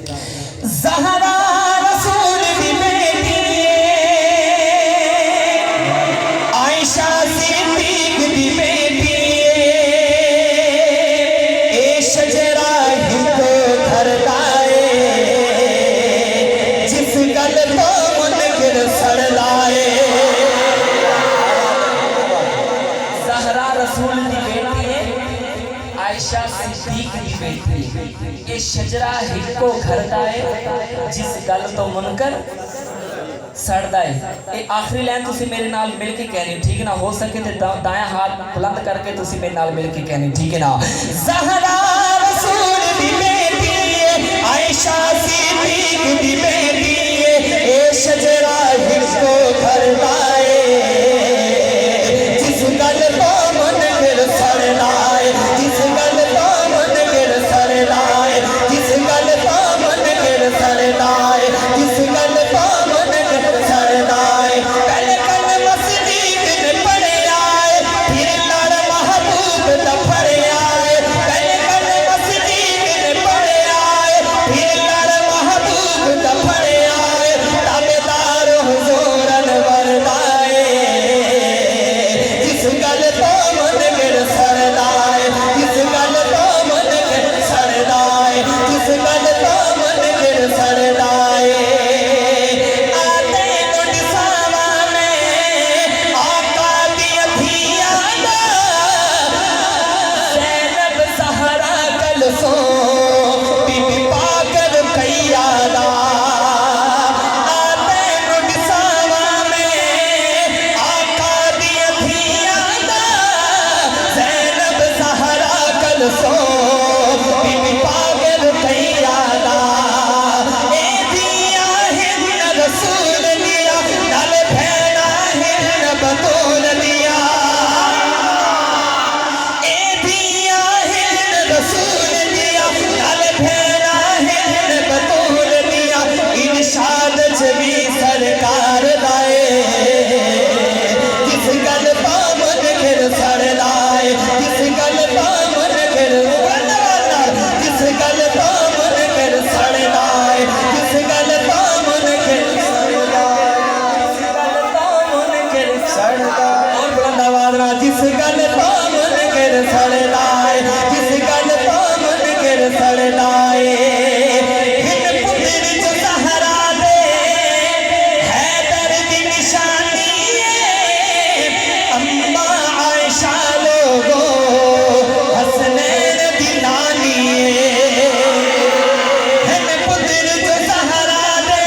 ज़हरा रसूल की बेटी आयशा सिद्दीक की बेटी ए शजरा हिंदो घर लाए जिस गल तो मुनकिर सड़ लाए। ज़हरा रसूल की बेटी है, आयशा सिद्दीक की बेटी ये शजरा हिको घर दाए जिस गल तो मुनकर सड़दा है। ये आखिरी लाइन तुसी मेरे नाल मिल के कहनी, ठीक है ना? हो सके तो दाया हाथ बुलंद करके तुसी मेरे नाल मिल के कहनी, ठीक है ना? ज़हरा रसूल दी बेटी आयशा सिद्दीक दी बेटी ए शजरा हिको घर दाए जिस गल तो मुनकर सड़ लाए, जिस गल तो मुनकर सड़ लाए, जिस गल तो मुनकर सड़ लाए, जिस गल तो मुनकर सड़ लाए। पहले कल मस्जिद में पढ़े आए फिर लड़ महबूब दफड़ आए, पहले कल मस्जिद में पढ़े आए फिर लड़ महबूब दफड़ आए। ताबेदार हुजूर अनवर लाए जिस गल तो मुनकर सड़ लाए, जिस गल तो मुनकर सड़ लाए, जिस गल तो मुनकर सड़ लाए। आते गुडसावा में आका दी अथिया दा ज़ैनब ज़हरा कलसो बीबी पाक रुकैया दा। आते गुडसावा में आका दी अथिया दा ज़ैनब ज़हरा कलसो बीबी पाक रुकैया दा। ए दिया हिंद रसूल दिया नाल भैना हिंद बतूल दिया, ए दिया हिंद रसूल दिया नाल भैना हिंद बतूल दिया। इरशाद च भी सरकार लाए जिस गल तो मुनकिर सड़ लाए, जिस गल तो मुनकिर जिस गल तो मुनकिर सड़ लाए, जिस गल तो मुनकिर सड़ लाए, जिस गल तो मुनकिर सड़ लाए। और बुलंद आवाज़ में जिस गल तो मुनकिर सड़ लाए, जिस गल तो मुनकिर सड़ लाए। हिंद पुत्र जो ज़हरा दे हैदर दी निशानी अम्मा आयशा लोगो हसनैन दी नानी हिंद पुत्र जो ज़हरा दे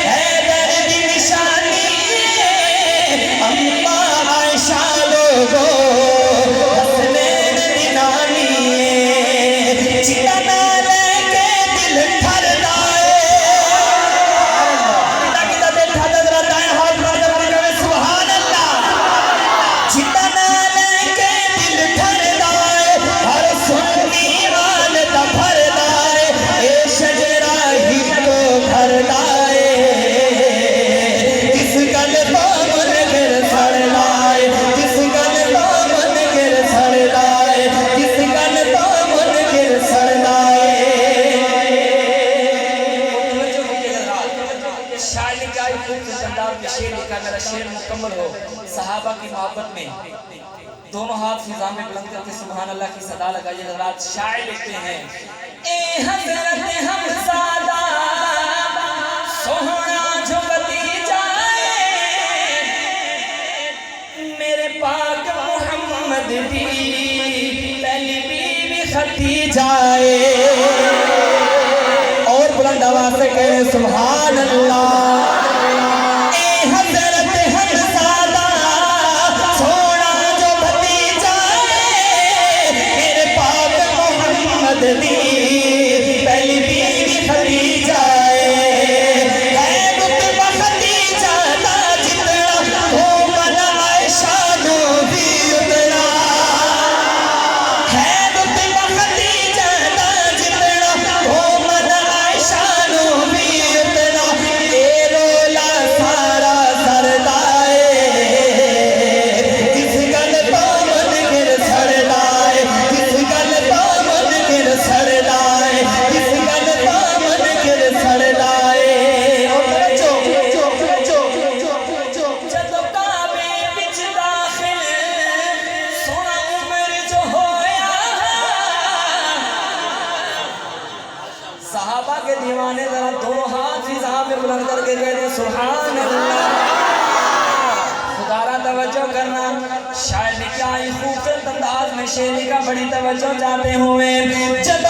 हैदर दी निशानी अम्मा आयशा लोगो हसनैन दी नानी। चिता ना लेके दिल ठरदा किता बैठा जरा दाएं हाथ पर करके सुभान अल्लाह। चिता ना लेके दिल ठरदा हर सुन्नी मान दा भरदा ए शजरा हिको घर लाए जिस गल तो मुनकिर सड़ लाए, जिस गल तो मुनकिर सड़ लाए, जिस गल तो मुनकिर सड़ लाए। शायर ने क्या खूबसूरत अंदाज में शेर लिखा, मेरा शेर मुकम्मल हो। सहाबा की मोहब्बत में दोनों हाथ फिजा में बुलंद करके सुभान अल्लाह की सदा लगाइए हज़रात। शायर लिखते हैं ए हज़रत हमज़ादा सोहना जो भतीजा मेरे पाक मोहम्मद दी पहली बीवी खदीजा। और बुलंद आवाज़ से कह रहे सुभान अल्लाह। ए हज़रत हमज़ादा सोना जो भतीजा मेरे पाक मोहम्मद दी पहली बीवी खदीजा। है रुतबा खदीजा दा जितना हो मन आयशा नो भी उतना, है रुतबा खदीजा दा जितना हो मन आयशा नो भी उतना। ए सहाबा के दीवाने जरा दोनों हाथ फिजा में बुलंद करके कहते सुभान अल्लाह। खुदारा तवज्जो करना, शायद क्या खूबसूरत अंदाज में शेरी का बड़ी तवज्जो चाहते हुए जब